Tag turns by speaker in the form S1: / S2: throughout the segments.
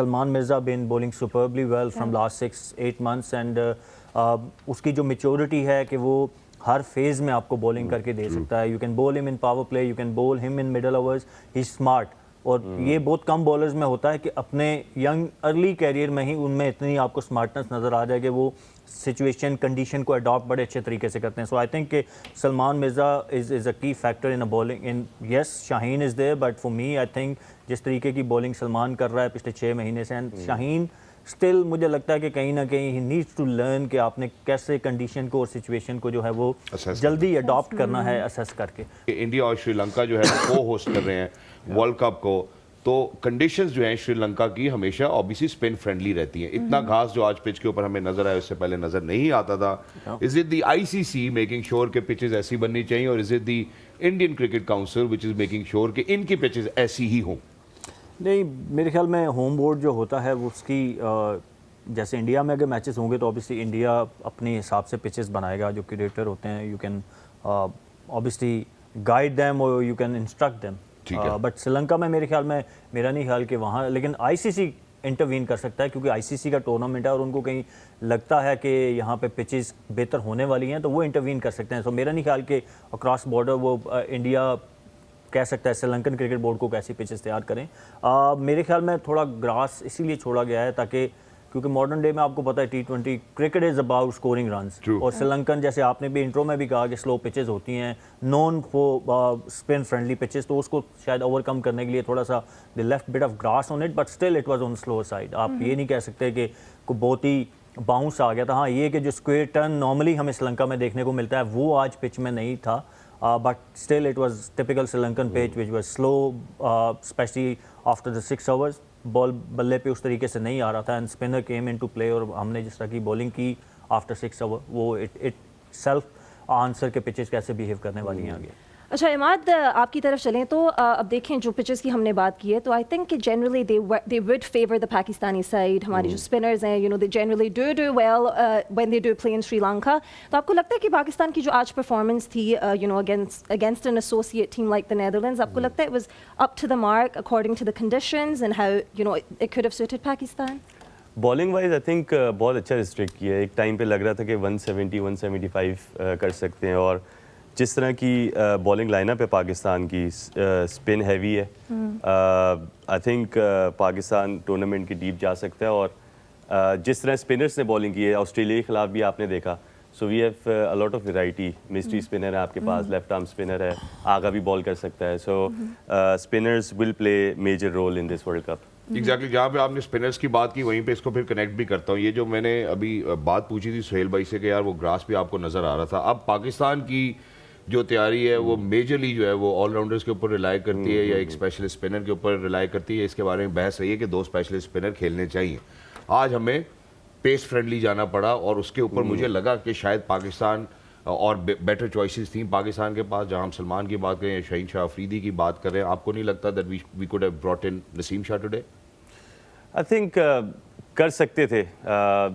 S1: Salman Mirza been bowling superbly well from last 6-8 months and उसकी जो maturity है कि वो हर फेज़ में आपको बॉलिंग करके दे सकता है। You can ball him in power play, you can ball him in middle overs, he is smart. और ये बहुत कम बॉलर्स में होता है कि अपने यंग अर्ली कैरियर में ही उनमें इतनी आपको स्मार्टनेस नज़र आ जाए कि वो सिचुएशन कंडीशन को अडॉप्ट बड़े अच्छे तरीके से करते हैं। सो आई थिंक कि Salman Mirza is a key factor in a bowling in yes Shaheen is there, but for me I think जिस तरीके की बॉलिंग सलमान कर रहा है पिछले 6 महीने से, एंड शाहीन स्टिल मुझे लगता है कि कहीं ना कहीं ही नीड्स टू लर्न कि आपने कैसे कंडीशन को और सिचुएशन को जो है वो जल्दी अडॉप्ट करना है असेस करके।
S2: इंडिया और श्रीलंका जो है को होस्ट कर रहे हैं वर्ल्ड कप को, तो कंडीशंस जो हैं श्रीलंका की हमेशा ऑब्वियसली स्पिन फ्रेंडली रहती हैं। इतना घास जो आज पिच के ऊपर हमें नजर आया उससे पहले नजर नहीं आता था। Is it the ICC making sure के पिचेस ऐसी बननी चाहिए, और is it the Indian cricket council which is making sure कि इनकी पिचेस ऐसी ही हों?
S1: नहीं, मेरे ख्याल में होम बोर्ड जो होता है वो उसकी जैसे इंडिया में अगर मैचेस होंगे तो ऑब्वियसली इंडिया अपने हिसाब से पिचेस बनाएगा। जो क्रिएटर होते हैं you can obviously guide them और you can instruct them, but Sri Lanka में मेरे ख्याल में मेरा नहीं ख्याल कि वहाँ, लेकिन आईसीसी इंटरवीन कर सकता है क्योंकि आईसीसी का टूर्नामेंट है और उनको कहीं लगता है कि यहाँ पे पिचेस बेहतर होने वाली हैं तो वो इंटरवीन कर सकते हैं। सो मेरा नहीं ख्याल कि अक्रॉस बॉर्डर वो इंडिया कह सकता है श्रीलंकन क्रिकेट बोर्ड को कैसी पिचेस तैयार करें। मेरे ख्याल में थोड़ा ग्रास इसीलिए छोड़ा गया है ताकि, क्योंकि मॉडर्न डे में आपको पता है T20 cricket is about scoring runs, और श्रीलंकन जैसे आपने भी इंट्रो में भी कहा कि स्लो पिचेस होती हैं, non for spin friendly pitches, तो उसको शायद ओवरकम करने के लिए थोड़ा सा the left bit of grass on it, but still it was on slow side. आप ये नहीं कह सकते कि को बहुत ही बाउंस आ गया था। हाँ, ये कि जो स्क्वेयर टर्न नॉर्मली हमें श्रीलंका में देखने को मिलता है वो आज पिच में नहीं था, but still it was typical Sri Lankan pitch which was slow, especially after the 6 overs. Ball बल्ले पे उस तरीके से नहीं आ रहा था, and spinner came into play, और हमने जिस तरह की बॉलिंग की आफ्टर 6 ओवर वो इट सेल्फ आंसर के पिचेस कैसे बिहेव करने वाली हैं आगे।
S3: अच्छा इमाद, आपकी तरफ चलें तो अब देखें जो पिचेस की हमने बात की है तो आई थिंक कि generally they would favour the Pakistani side. हमारे जो स्पिनर्स हैं, you know, they generally do well when they do play in Sri Lanka. तो आपको लगता है कि पाकिस्तान की जो आज परफॉर्मेंस थी you know against an associate team like the Netherlands, आपको लगता है it was up to the mark according to the conditions and how you know it could have suited Pakistan?
S4: Bowling wise I think बहुत अच्छा restrict किया है। एक time पे लग रहा था कि 170-175 कर सकते हैं, और जिस तरह की बॉलिंग लाइनअप है पाकिस्तान की, स्पिन हैवी है। आई थिंक पाकिस्तान टूर्नामेंट की डीप जा सकता है, और जिस तरह स्पिनर्स ने बॉलिंग की है ऑस्ट्रेलिया के खिलाफ भी आपने देखा, so we have a lot of variety. Mystery spinner है आपके पास, लेफ्ट आर्म स्पिनर है, आगा भी बॉल कर सकता है। So spinners will play major role in this world cup.
S2: Exactly, जहाँ पे आपने स्पिनर्स की बात की वहीं पे इसको फिर कनेक्ट भी करता हूँ। ये जो मैंने अभी बात पूछी थी सुहेल भाई से कि यार वो ग्रास भी आपको नज़र आ रहा था, अब पाकिस्तान की जो तैयारी है वो मेजरली जो है वो ऑलराउंडर्स के ऊपर रिलाई करती है या एक स्पेशलिस्ट स्पिनर के ऊपर रिलाई करती है? इसके बारे में बहस रही है कि 2 स्पेशलिस्ट स्पिनर खेलने चाहिए। आज हमें पेस फ्रेंडली जाना पड़ा और उसके ऊपर मुझे लगा कि शायद पाकिस्तान और बेटर चॉइसेस थी पाकिस्तान के पास। जहां हम सलमान की बात करें या शाहीन शाह अफरीदी की बात करें, आपको नहीं लगता that we could have brought in Naseem Shah today?
S4: I think कर सकते थे,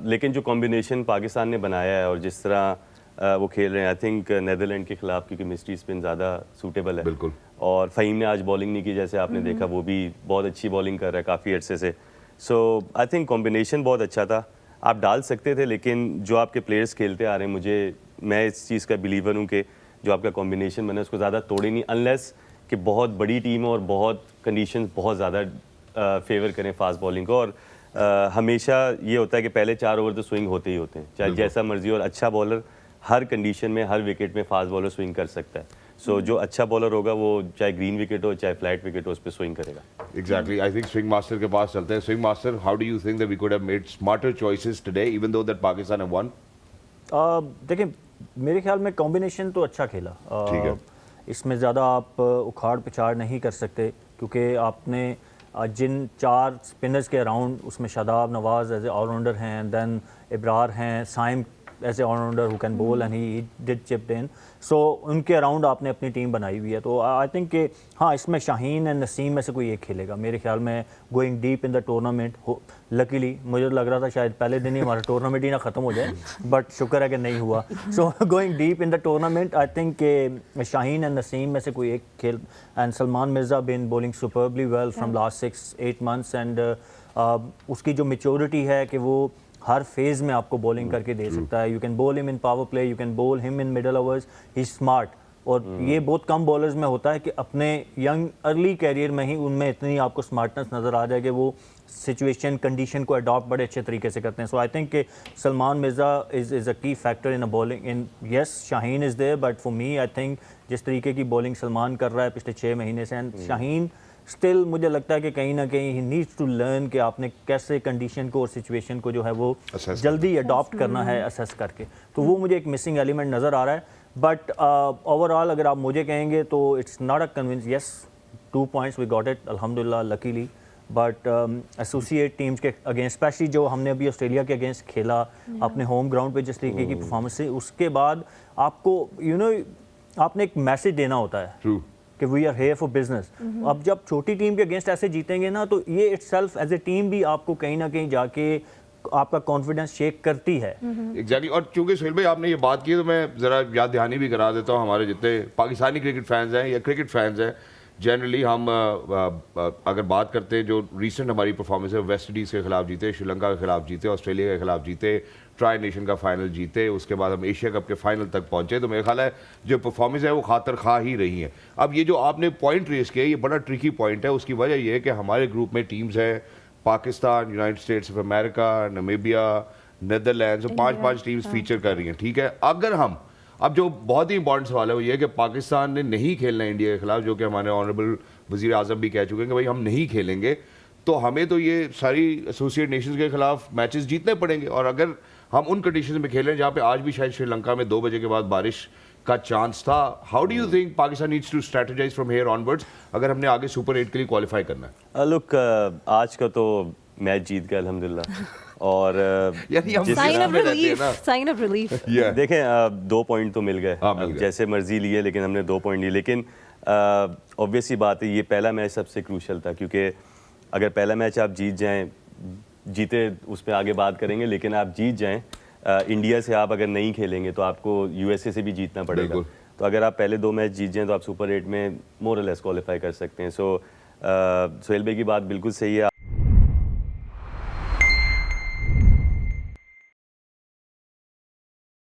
S4: लेकिन जो कॉम्बिनेशन पाकिस्तान ने बनाया है और जिस तरह वो खेल रहे हैं, आई थिंक नेदरलैंड के खिलाफ क्योंकि मिस्ट्री स्पिन ज़्यादा सूटेबल है।
S2: बिल्कुल।
S4: और फ़हीम ने आज बॉलिंग नहीं की, जैसे आपने देखा, वो भी बहुत अच्छी बॉलिंग कर रहा है काफ़ी अरसे से। सो आई थिंक कॉम्बिनेशन बहुत अच्छा था, आप डाल सकते थे, लेकिन जो आपके प्लेयर्स खेलते आ रहे हैं, मैं इस चीज़ का बिलीवर हूँ कि जो आपका कॉम्बिनेशन बना उसको ज़्यादा तोड़े नहीं, अनलेस कि बहुत बड़ी टीम हो और बहुत कंडीशन बहुत ज़्यादा फेवर करें फास्ट बॉलिंग को। और हमेशा ये होता है कि पहले 4 ओवर तो स्विंग होते ही होते हैं, चाहे जैसा मर्जी, और अच्छा बॉलर हर कंडीशन में हर विकेट में फास्ट बॉलर स्विंग कर सकता है। सो जो अच्छा बॉलर होगा वो चाहे ग्रीन विकेट हो चाहे फ्लैट विकेट हो उस पर स्विंग करेगा।
S2: Exactly, I think swing master के पास चलते हैं। Swing master, how do you think that we could have made smarter choices today even though that Pakistan have won?
S1: देखिए, मेरे ख्याल में कॉम्बिनेशन तो अच्छा खेला।
S2: ठीक है,
S1: इसमें ज़्यादा आप उखाड़ पिछाड़ नहीं कर सकते क्योंकि आपने जिन 4 स्पिनर्स के अराउंड, उसमें Shadab Nawaz as a allrounder हैं, दैन इब्रार हैं, Saim as a allrounder who can bowl and he did chipped in, so उनके अराउंड आपने अपनी टीम बनाई हुई है। तो आई थिंक कि हाँ, इसमें शाहीन एंड नसीम में से कोई एक खेलेगा मेरे ख्याल में going deep in the tournament. Luckily मुझे लग रहा था शायद पहले दिन ही हमारा टूर्नामेंट ही ना ख़त्म हो जाए, बट शुक्र है कि नहीं हुआ। So going deep in the tournament, I think कि शाहीन एंड नसीम में से कोई एक खेल, and Salman Mirza been bowling superbly well from last 6-8 months, and उसकी जो मेच्योरिटी है कि वो हर फेज़ में आपको बॉलिंग करके दे सकता है। You can ball him in power play, you can ball him in middle overs, he is smart. और ये बहुत कम बॉलर्स में होता है कि अपने यंग अर्ली कैरियर में ही उनमें इतनी आपको स्मार्टनेस नज़र आ जाए कि वो सिचुएशन कंडीशन को अडॉप्ट बड़े अच्छे तरीके से करते हैं। सो आई थिंक कि Salman Mirza is a key factor in a bowling in yes Shaheen is there, but for me I think जिस तरीके की बॉलिंग सलमान कर रहा है पिछले 6 महीने से, एंड शाहीन स्टिल मुझे लगता है कि कहीं ना कहीं ही नीड्स टू लर्न कि आपने कैसे कंडीशन को और सिचुएशन को जो है वो
S2: Assess
S1: जल्दी अडॉप्ट करना है, असेस करके। तो वो मुझे एक मिसिंग एलिमेंट नज़र आ रहा है। बट ओवरऑल अगर आप मुझे कहेंगे तो it's not a convince, yes 2 points we got it अल्हम्दुलिल्लाह लकीली, बट एसोसिएट टीम्स के अगेंस्ट, स्पेशली जो हमने अभी ऑस्ट्रेलिया के अगेंस्ट खेला अपने होम ग्राउंड पे जिस तरीके की परफॉर्मेंस से, उसके बाद आपको आपने एक मैसेज देना होता है
S2: ट्रू
S1: कि we are here for business. अब जब छोटी टीम के अगेंस्ट ऐसे जीतेंगे ना, तो ये इटसेल्फ एज ए टीम भी आपको कहीं ना कहीं जाके आपका कॉन्फिडेंस शेक करती है।
S2: एग्जैक्टली। और चूंकि सुहेल भाई आपने ये बात की है तो मैं ज़रा याद दहानी भी करा देता हूँ हमारे जितने पाकिस्तानी क्रिकेट फैंस हैं या क्रिकेट फैंस हैं जनरली, हम अगर बात करते हैं जो रिसेंट हमारी परफॉर्मेंस है, वेस्ट इंडीज़ के खिलाफ जीते, श्रीलंका के खिलाफ जीते, ऑस्ट्रेलिया के खिलाफ जीते, ट्राई नेशन का फाइनल जीते, उसके बाद हम एशिया कप के फाइनल तक पहुंचे, तो मेरा ख्याल है जो परफॉर्मेंस है वो खातर खा ही रही है। अब ये जो आपने पॉइंट रेस किया ये बड़ा ट्रिकी पॉइंट है। उसकी वजह ये है कि हमारे ग्रुप में टीम्स हैं Pakistan, United states of America, Namibia, Netherlands, 5 teams feature कर रही हैं। ठीक है, अगर हम अब जो बहुत ही इंपॉर्टेंट सवाल है वो ये है कि पाकिस्तान ने नहीं खेलना इंडिया के खिलाफ, जो कि हमारे ऑनरेबल वजीर आजम भी कह चुके हैं कि भाई हम नहीं खेलेंगे, तो हमें तो ये सारी एसोसिएट नेशंस के खिलाफ मैचेस जीतने पड़ेंगे। और अगर हम उन कंडीशंस में खेलें जहाँ पे आज भी शायद श्रीलंका में 2 बजे के बाद बारिश का चांस था, how do you think Pakistan needs to strategize from here onwards अगर हमने आगे सुपर 8 के लिए क्वालिफाई करना है?
S4: लुक आज का तो मैच जीत गया अल्हम्दुलिल्लाह, और
S2: यानी हम
S3: साइन ऑफ
S2: में रहते हैं
S3: रिलीफ,
S2: ना।
S3: Sign of relief.
S2: Yeah.
S4: देखें 2 पॉइंट तो मिल गए,
S2: हाँ, मिल गए।
S4: जैसे मर्जी लिए, लेकिन हमने 2 पॉइंट लिए। लेकिन ऑब्वियस ही बात है ये पहला मैच सबसे क्रूशल था, क्योंकि अगर पहला मैच आप जीत जाएं, जीते उस पर आगे बात करेंगे, लेकिन आप जीत जाएं इंडिया से, आप अगर नहीं खेलेंगे तो आपको यूएसए से भी जीतना पड़ेगा।
S2: बिल्कुल।
S4: तो अगर आप पहले 2 मैच जीत जाएं तो आप सुपर 8 में मोर और लेस क्वालिफाई कर सकते हैं। सो सुहेल भाई की बात बिल्कुल सही है।